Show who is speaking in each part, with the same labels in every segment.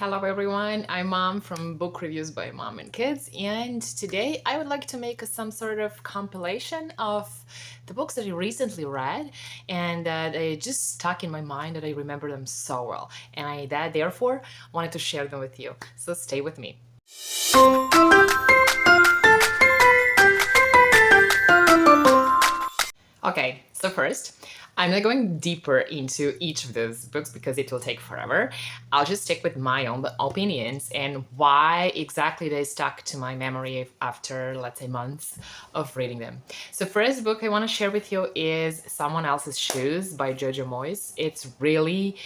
Speaker 1: Hello everyone, I'm Mom from Book Reviews by Mom and Kids, and today I would like to make some sort of compilation of the books that I recently read and that I just stuck in my mind that I remember them so well, and therefore wanted to share them with you. So stay with me. Okay, so first, I'm not going deeper into each of those books because it will take forever. I'll just stick with my own opinions and why exactly they stuck to my memory after, let's say, months of reading them. So first book I want to share with you is Someone Else's Shoes by Jo Jo Moyes. It's really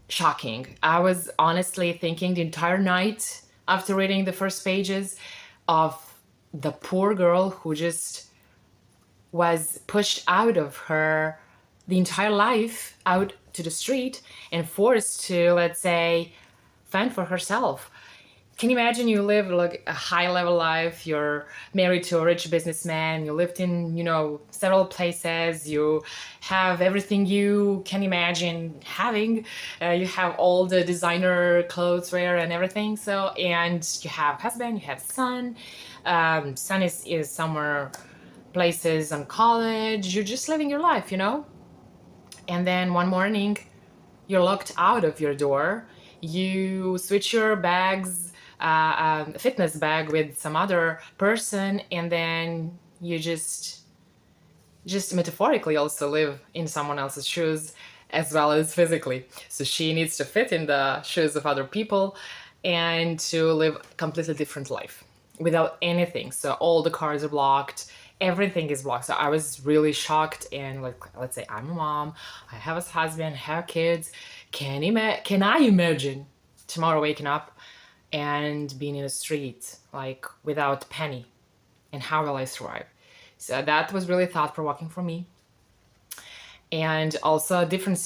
Speaker 1: shocking. I was honestly thinking the entire night after reading the first pages of the poor girl who just was pushed out of her the entire life out to the street and forced to, let's say, fend for herself. Can you imagine you live like a high level life, you're married to a rich businessman, you lived in, several places, you have everything you can imagine having, you have all the designer clothes wear and everything. So, and you have husband, you have son, son is somewhere places on college, you're just living your life. And then one morning, you're locked out of your door. You switch your bags, fitness bag with some other person, and then you just metaphorically also live in someone else's shoes as well as physically. So she needs to fit in the shoes of other people and to live a completely different life without anything. So all the cars are blocked, everything is blocked. So I was really shocked, and like, let's say I'm a mom, I have a husband, I have kids. Can I imagine tomorrow waking up and being in a street like without a penny, and how will I survive? So that was really thought provoking for me. And also different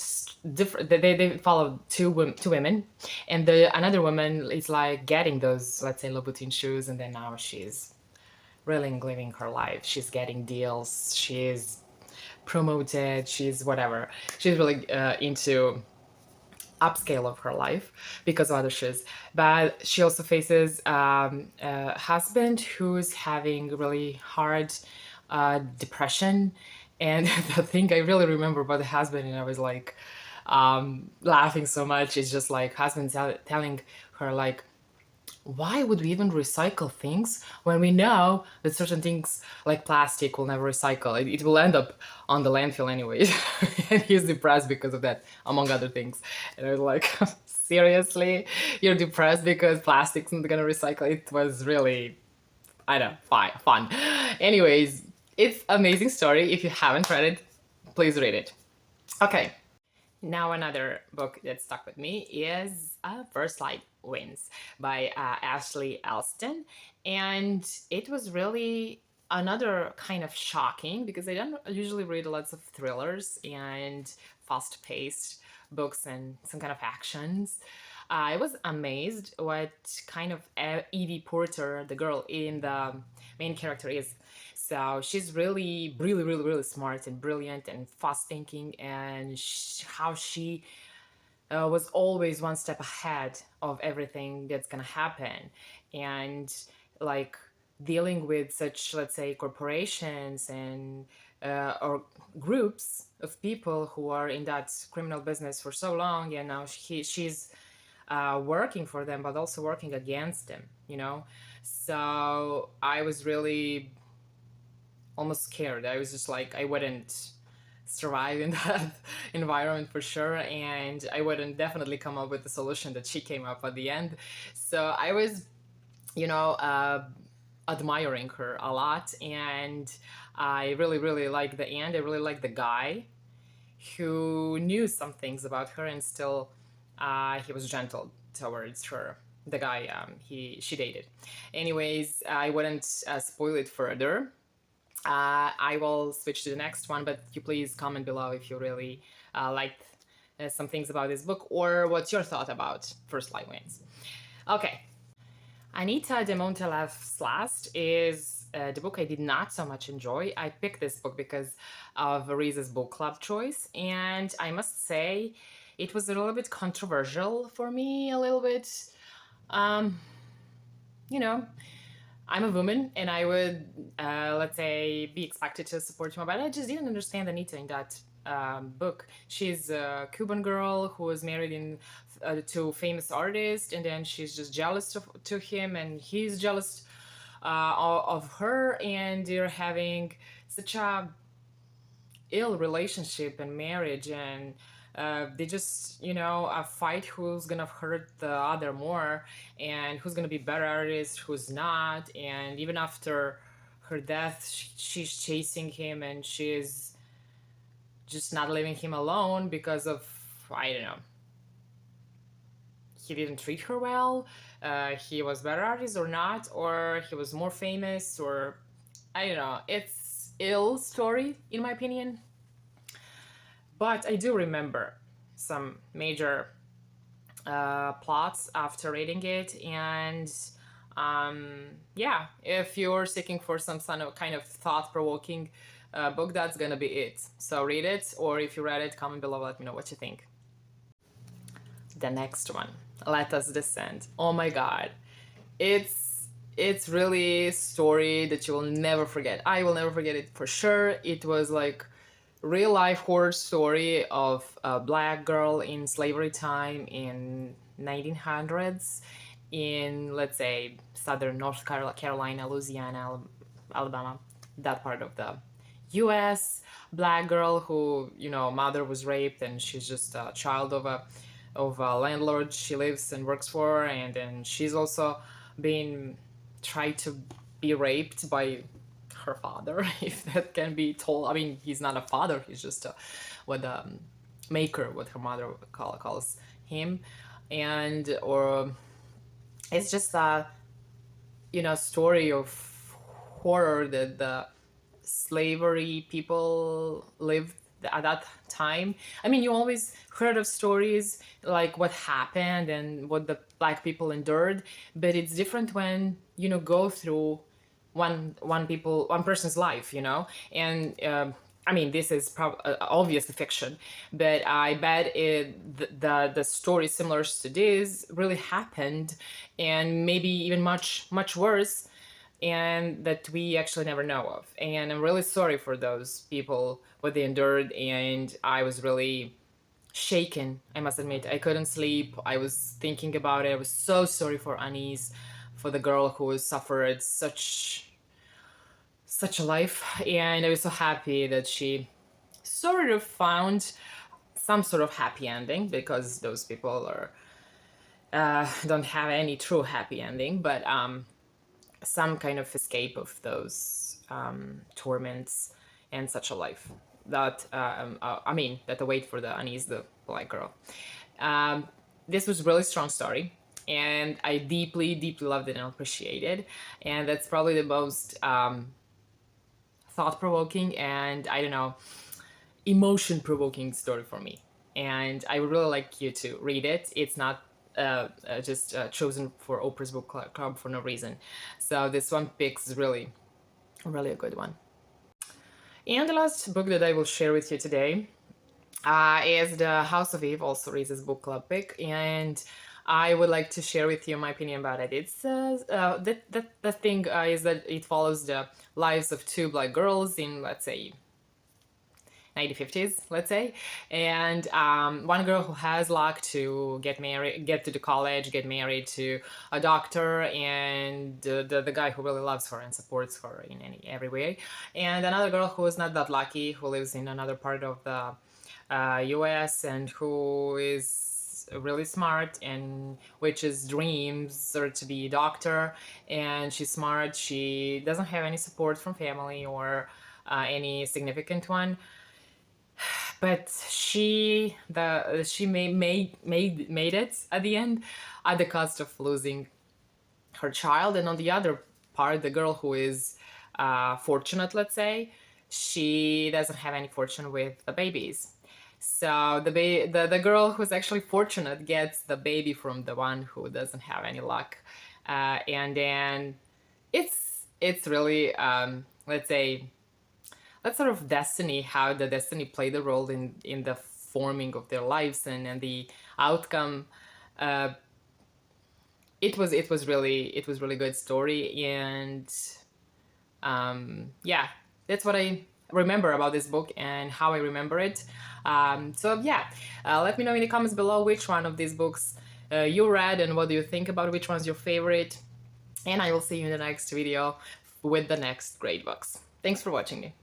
Speaker 1: they follow two women, and another woman is like getting those, let's say, Louboutin shoes, and then now she's really living her life. She's getting deals, she's promoted, she's whatever. She's really into upscale of her life because of other shoes. But she also faces a husband who's having really hard depression. And the thing I really remember about the husband, and I was like laughing so much, is just like husband telling her like, why would we even recycle things when we know that certain things like plastic will never recycle? It will end up on the landfill anyways. And he's depressed because of that, among other things. And I was like, seriously? You're depressed because plastic's not gonna recycle? It was really, I don't know, fun. Anyways, it's an amazing story. If you haven't read it, please read it. Okay. Now another book that stuck with me is First Light Wins by Ashley Eston. And it was really another kind of shocking because I don't usually read lots of thrillers and fast-paced books and some kind of actions. I was amazed what kind of Evie Porter, the girl in the main character, is. So she's really, really, really, really smart and brilliant and fast thinking, and how she was always one step ahead of everything that's gonna happen, and like dealing with such, let's say, corporations and or groups of people who are in that criminal business for so long, and now she's working for them, but also working against them. So I was really almost scared. I was just like, I wouldn't survive in that environment for sure, and I wouldn't definitely come up with the solution that she came up at the end. So I was, you know, uh, admiring her a lot, and I really, really like the end. I really like the guy who knew some things about her, and still he was gentle towards her. The guy she dated. Anyways, I wouldn't spoil it further. I will switch to the next one, but you please comment below if you really liked some things about this book, or what's your thought about First Light Wins. Okay. Anita de Montalev's Last is the book I did not so much enjoy. I picked this book because of Ariza's book club choice, and I must say it was a little bit controversial for me, a little bit. Um, you know, I'm a woman and I would, let's say, be expected to support him, but I just didn't understand Anita in that book. She's a Cuban girl who was married to a famous artist, and then she's just jealous to him, and he's jealous of her, and they're having such a ill relationship and marriage, and they just fight who's gonna hurt the other more, and who's gonna be better artist, who's not. And even after her death, she's chasing him, and she's just not leaving him alone because of, I don't know, he didn't treat her well, he was better artist or not, or he was more famous, or I don't know. It's ill story in my opinion. But I do remember some major plots after reading it, and yeah, if you're seeking for some kind of thought-provoking book, that's gonna be it. So read it, or if you read it, comment below, let me know what you think. The next one, Let Us Descend. Oh my god, it's really a story that you will never forget. I will never forget it for sure. It was like real life horror story of a black girl in slavery time in 1900s in, let's say, southern North Carolina, Louisiana, Alabama, that part of the US. Black girl who, mother was raped, and she's just a child of a landlord she lives and works for, and then she's also being tried to be raped by her father, if that can be told. I mean, he's not a father, he's just what the maker, what her mother calls him. And or it's just a story of horror that the slavery people lived at that time. I mean, you always heard of stories like what happened and what the black people endured, but it's different when go through one person's life, and I mean, this is obviously fiction, but I bet the story similar to this really happened, and maybe even much worse, and that we actually never know of. And I'm really sorry for those people, what they endured, and I was really shaken, I must admit. I couldn't sleep. I was thinking about it. I was so sorry for Anise, for the girl who suffered such a life, and I was so happy that she sort of found some sort of happy ending, because those people don't have any true happy ending, but some kind of escape of those torments and such a life that I mean, that await for the Anise, the black girl. This was a really strong story, and I deeply loved it and appreciated, and that's probably the most thought-provoking and, I don't know, emotion-provoking story for me. And I would really like you to read it. It's not just chosen for Oprah's Book Club for no reason. So this one pick is really a good one. And the last book that I will share with you today is The House of Eve, also Reese's Book Club pick, and I would like to share with you my opinion about it. It's the thing is that it follows the lives of two black girls in, let's say, 1950s, let's say, and one girl who has luck to get to the college, get married to a doctor, and the guy who really loves her and supports her in every way, and another girl who is not that lucky, who lives in another part of the US, and who is really smart, and which is dreams her to be a doctor, and she's smart. She doesn't have any support from family or any significant one, but she made it at the end, at the cost of losing her child. And on the other part, the girl who is fortunate, let's say, she doesn't have any fortune with the babies. So the girl who's actually fortunate gets the baby from the one who doesn't have any luck, and then it's really let's say, that's sort of destiny, how the destiny played a role in the forming of their lives and the outcome. It was really good story, and yeah, that's what I remember about this book and how I remember it. So yeah, let me know in the comments below which one of these books you read and what do you think about which one's your favorite. And I will see you in the next video with the next great books. Thanks for watching me.